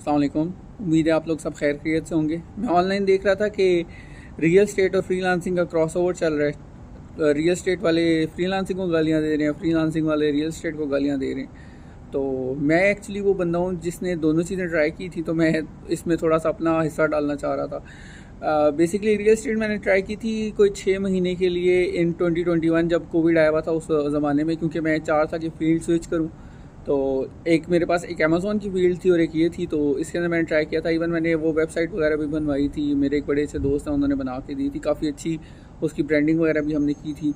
अस्सलाम वालेकुम। उम्मीद है आप लोग सब खैर खैरियत से होंगे। मैं ऑनलाइन देख रहा था कि रियल स्टेट और फ्रीलांसिंग का क्रॉसओवर चल रहा है। रियल स्टेट वाले फ्रीलांसिंग को गालियाँ दे रहे हैं, फ्रीलांसिंग वाले रियल स्टेट को गालियाँ दे रहे हैं। तो मैं एक्चुअली वो बंदा हूँ जिसने दोनों चीज़ें ट्राई की थी, तो मैं इसमें थोड़ा सा अपना हिस्सा डालना चाह रहा था। बेसिकली रियल स्टेट मैंने ट्राई की थी कोई 6 महीने के लिए इन 2021 जब कोविड आया हुआ था उस ज़माने में, क्योंकि मैं चाह रहा था कि फील्ड स्विच करूँ। तो एक मेरे पास एक अमेज़ॉन की फील्ड थी और एक ये थी, तो इसके अंदर मैंने ट्राई किया था। इवन मैंने वो वेबसाइट वगैरह भी बनवाई थी, मेरे एक बड़े से दोस्त हैं उन्होंने बना के दी थी, काफ़ी अच्छी उसकी ब्रांडिंग वगैरह भी हमने की थी,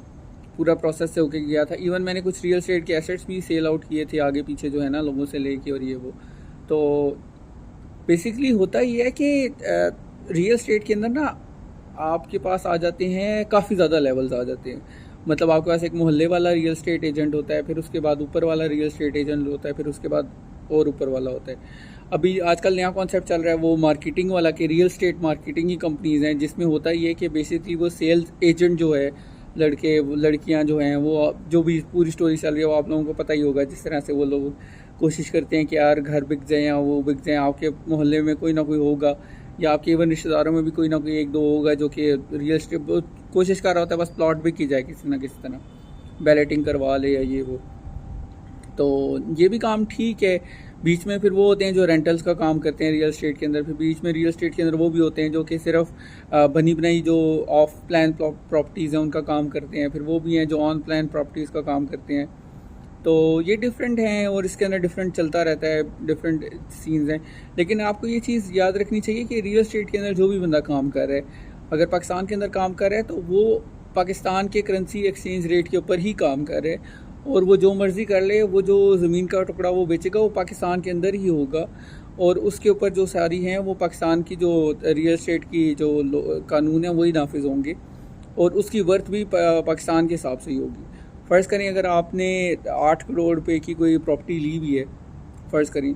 पूरा प्रोसेस से होके गया था। इवन मैंने कुछ रियल स्टेट के एसेट्स भी सेल आउट किए थे आगे पीछे जो है ना, लोगों से लेके और ये वो। तो बेसिकली होता ये है कि रियल स्टेट के अंदर ना आपके पास आ जाते हैं काफ़ी ज़्यादा लेवल्स आ जाते हैं। मतलब आपके पास एक मोहल्ले वाला रियल स्टेट एजेंट होता है, फिर उसके बाद ऊपर वाला रियल स्टेट एजेंट होता है, फिर उसके बाद और ऊपर वाला होता है। अभी आजकल नया कॉन्सेप्ट चल रहा है वो मार्केटिंग वाला, कि रियल स्टेट मार्केटिंग की कंपनीज़ हैं, जिसमें होता ही है कि बेसिकली वो सेल्स एजेंट जो है, लड़के लड़कियां जो हैं, वो जो भी पूरी स्टोरी चल रही है वो आप लोगों को पता ही होगा। जिस तरह से वो लोग कोशिश करते हैं कि यार घर बिक जाए या वो बिक जाए, आपके मोहल्ले में कोई ना कोई होगा या आपके इवन रिश्तेदारों में भी कोई ना कोई एक दो होगा जो कि रियल स्टेट कोशिश कर रहा होता है बस प्लॉट भी की जाए किसी ना किसी तरह, बैलेटिंग करवा ले या ये वो। तो ये भी काम ठीक है। बीच में फिर वो होते हैं जो रेंटल्स का काम करते हैं रियल स्टेट के अंदर, फिर बीच में रियल स्टेट के अंदर वो भी होते हैं जो कि सिर्फ बनी बनाई जो ऑफ प्लान प्रॉपर्टीज़ हैं उनका काम करते हैं, फिर वो भी हैं जो ऑन प्लान प्रॉपर्टीज़ का काम करते हैं। तो ये डिफरेंट हैं और इसके अंदर डिफरेंट चलता रहता है, डिफरेंट सीन्स हैं। लेकिन आपको ये चीज़ याद रखनी चाहिए कि रियल स्टेट के अंदर जो भी बंदा काम कर रहा है, अगर पाकिस्तान के अंदर काम कर रहा है तो वो पाकिस्तान के करेंसी एक्सचेंज रेट के ऊपर ही काम कर रहे हैं, और वो जो मर्ज़ी कर ले, वो जो ज़मीन का टुकड़ा वो बेचेगा वो पाकिस्तान के अंदर ही होगा, और उसके ऊपर जो सारी हैं वो पाकिस्तान की जो रियल स्टेट की जो कानून है वही नाफिज होंगे, और उसकी वर्थ भी पाकिस्तान के हिसाब से ही होगी। फ़र्ज़ करें अगर आपने 8 करोड़ रुपए की कोई प्रॉपर्टी ली भी है, फ़र्ज़ करें,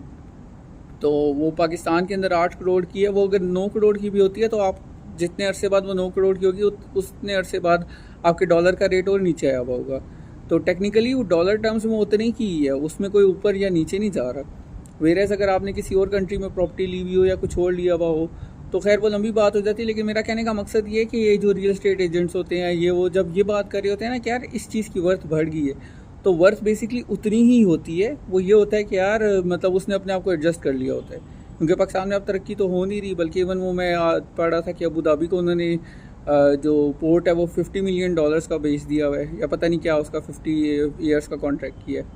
तो वो पाकिस्तान के अंदर 8 करोड़ की है, वो अगर 9 करोड़ की भी होती है तो आप जितने अरसे बाद वो 9 करोड़ की होगी उतने अरसे बाद आपके डॉलर का रेट और नीचे आया हुआ होगा। तो टेक्निकली वो डॉलर टर्म्स में उतनी की ही है, उसमें कोई ऊपर या नीचे नहीं जा रहा। वेरएस अगर आपने किसी और कंट्री में प्रॉपर्टी ली हुई हो या कुछ और लिया हुआ हो तो खैर वो लंबी बात हो जाती है। लेकिन मेरा कहने का मकसद ये है कि ये जो रियल स्टेट एजेंट्स होते हैं ये वो जब ये बात कर रहे होते हैं ना कि यार इस चीज़ की वर्थ बढ़ गई है, तो वर्थ बेसिकली उतनी ही होती है। वो ये होता है कि यार मतलब उसने अपने आप को एडजस्ट कर लिया होता है, क्योंकि पाकिस्तान में अब तरक्की तो हो नहीं रही, बल्कि इवन वो मैं पढ़ रहा था कि अबू धाबी को उन्होंने जो पोर्ट है वो $50 मिलियन का बेच दिया हुआ है, या पता नहीं क्या उसका 50 ईयर्स का कॉन्ट्रैक्ट किया है।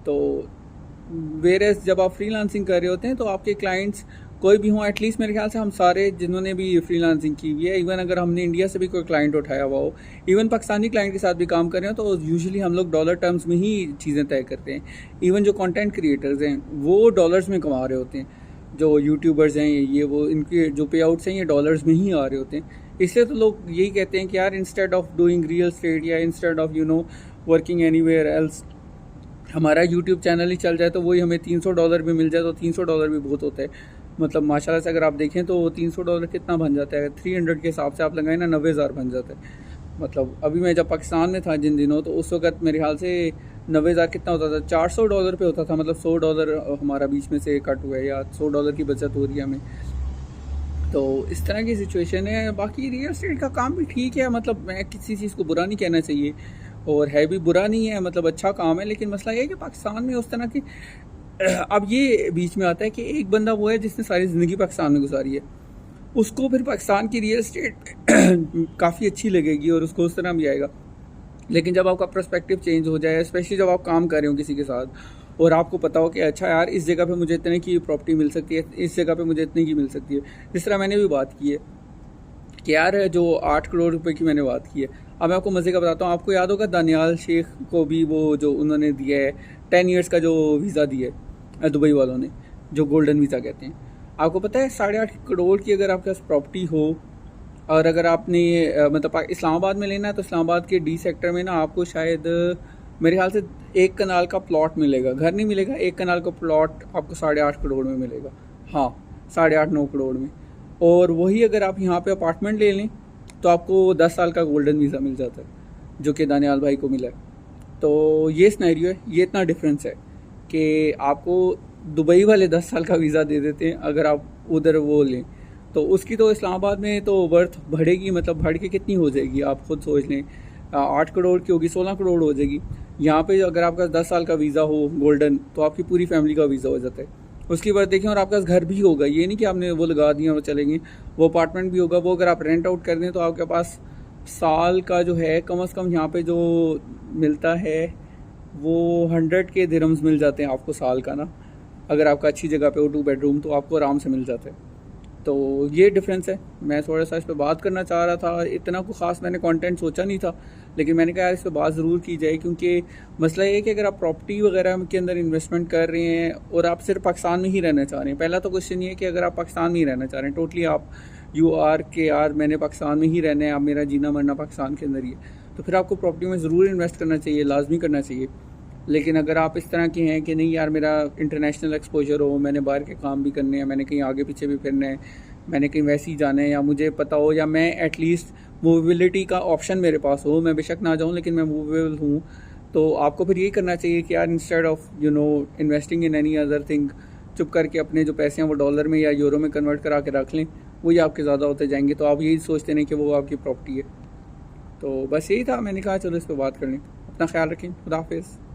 तो वेरएस जब आप फ्रीलांसिंग कर रहे होते हैं तो आपके क्लाइंट्स कोई भी हों, एटलीस्ट मेरे ख्याल से हम सारे जिन्होंने भी फ्रीलांसिंग की हुई है, इवन अगर हमने इंडिया से भी कोई क्लाइंट उठाया हुआ हो, इवन पाकिस्तानी क्लाइंट के साथ भी काम कर रहे हो, तो यूजुअली हम लोग डॉलर टर्म्स में ही चीज़ें तय करते हैं। इवन जो कंटेंट क्रिएटर्स हैं वो डॉलर्स में कमा रहे होते हैं, जो यूट्यूबर्स हैं ये वो, इनके जो पे आउट्स हैं ये डॉलर्स में ही आ रहे होते हैं। इसलिए तो लोग यही कहते हैं कि यार instead of doing real estate या instead of working anywhere else, हमारा यूट्यूब चैनल ही चल जाए तो वही हमें $300 भी मिल जाए तो $300 भी बहुत होता है। मतलब माशाल्लाह से अगर आप देखें तो $300 कितना बन जाता है, 300 के हिसाब से आप लगाएं ना 90,000 बन जाता है। मतलब अभी मैं जब पाकिस्तान में था जिन दिनों, तो उस वक्त मेरे ख्याल से 90,000 कितना होता था, $400 पे होता था। मतलब $100 हमारा बीच में से कट हुआ है या $100 की बचत हो रही है हमें। तो इस तरह की सिचुएशन है। बाकी रियल स्टेट का काम भी ठीक है, मतलब मैं किसी चीज़ को बुरा नहीं कहना चाहिए, और है भी बुरा नहीं है, मतलब अच्छा काम है। लेकिन मसला ये है कि पाकिस्तान में उस तरह की अब ये बीच में आता है कि एक बंदा वो है जिसने सारी ज़िंदगी पाकिस्तान में गुजारी है, उसको फिर पाकिस्तान की रियल स्टेट काफ़ी अच्छी लगेगी और उसको उस तरह भी आएगा। लेकिन जब आपका पर्सपेक्टिव चेंज हो जाए, स्पेशली जब आप काम कर रहे हो किसी के साथ और आपको पता हो कि अच्छा यार इस जगह पे मुझे इतने की प्रॉपर्टी मिल सकती है, इस जगह पे मुझे इतने की मिल सकती है। जिस तरह मैंने भी बात की है कि यार जो 8 करोड़ रुपए की मैंने बात की है, अब मैं आपको मज़े का बताता हूँ। आपको याद होगा दानियाल शेख को भी वो जो उन्होंने दिया है 10 ईयर्स का जो वीज़ा दिया है दुबई वालों ने, जो गोल्डन वीज़ा कहते हैं। आपको पता है 8.5 करोड़ की अगर आपके पास प्रॉपर्टी हो, और अगर आपने मतलब इस्लामाबाद में लेना है तो इस्लामाबाद के डी सेक्टर में ना आपको शायद मेरे ख्याल से 1 कनाल का प्लॉट मिलेगा, घर नहीं मिलेगा, 1 कनाल का प्लॉट आपको 8.5 करोड़ में मिलेगा। हाँ, 8.5-9 करोड़ में। और वही अगर आप यहाँ पे अपार्टमेंट ले लें तो आपको 10 साल का गोल्डन वीज़ा मिल जाता है, जो कि दानियाल भाई को मिला है। तो ये सिनेरियो है, ये इतना डिफरेंस है कि आपको दुबई वाले 10 साल का वीज़ा दे देते हैं अगर आप उधर वो लें, तो उसकी तो इस्लामाबाद में तो वर्थ बढ़ेगी, मतलब बढ़ के कितनी हो जाएगी आप खुद सोच लें, 8 करोड़ की होगी, 16 करोड़ हो जाएगी। यहाँ पे अगर आपका 10 साल का वीज़ा हो गोल्डन, तो आपकी पूरी फैमिली का वीज़ा हो जाता है। उसके बाद देखें, और आपके पास घर भी होगा, ये नहीं कि आपने वो लगा दिया और चलेंगे, वो अपार्टमेंट भी होगा। वो अगर आप रेंट आउट कर दें तो आपके पास साल का जो है कम से कम यहाँ पे जो मिलता है वो 100 के दिरहम्स मिल जाते हैं आपको साल का ना। अगर आपका अच्छी जगह पे हो 2 बेडरूम, तो आपको आराम से मिल जाता है। तो ये डिफरेंस है। मैं थोड़ा सा इस पर बात करना चाह रहा था, इतना कुछ ख़ास मैंने कंटेंट सोचा नहीं था, लेकिन मैंने कहा यार इस पर बात ज़रूर की जाए, क्योंकि मसला ये है कि अगर आप प्रॉपर्टी वगैरह के अंदर इन्वेस्टमेंट कर रहे हैं और आप सिर्फ पाकिस्तान में ही रहना चाह रहे हैं, पहला तो क्वेश्चन ये है कि अगर आप पाकिस्तान में ही रहना चाह रहे हैं टोटली, आप यू आर के यार मैंने पाकिस्तान में ही रहना है, आप मेरा जीना मरना पाकिस्तान के अंदर ही है, तो फिर आपको प्रॉपर्टी में ज़रूर इन्वेस्ट करना चाहिए, लाजमी करना चाहिए। लेकिन अगर आप इस तरह के हैं कि नहीं यार मेरा इंटरनेशनल एक्सपोजर हो, मैंने बाहर के काम भी करने हैं, मैंने कहीं आगे पीछे भी फिरना है, मैंने कहीं वैसे ही जाना है, या मुझे पता हो, या मैं एटलीस्ट मूवेबिलिटी का ऑप्शन मेरे पास हो, मैं बेशक ना जाऊँ लेकिन मैं मूवेबल हूँ, तो आपको फिर यही करना चाहिए कि यार instead of investing in any other thing, चुप करके अपने जो पैसे हैं वो डॉलर में या यूरो में कन्वर्ट करा के रख लें, वही आपके ज़्यादा होते जाएंगे। तो आप यही सोचते नहीं कि वो आपकी प्रॉपर्टी है। तो बस यही था, मैंने कहा चलो इस पर बात कर लें। अपना ख्याल रखें, खुदा हाफिज़।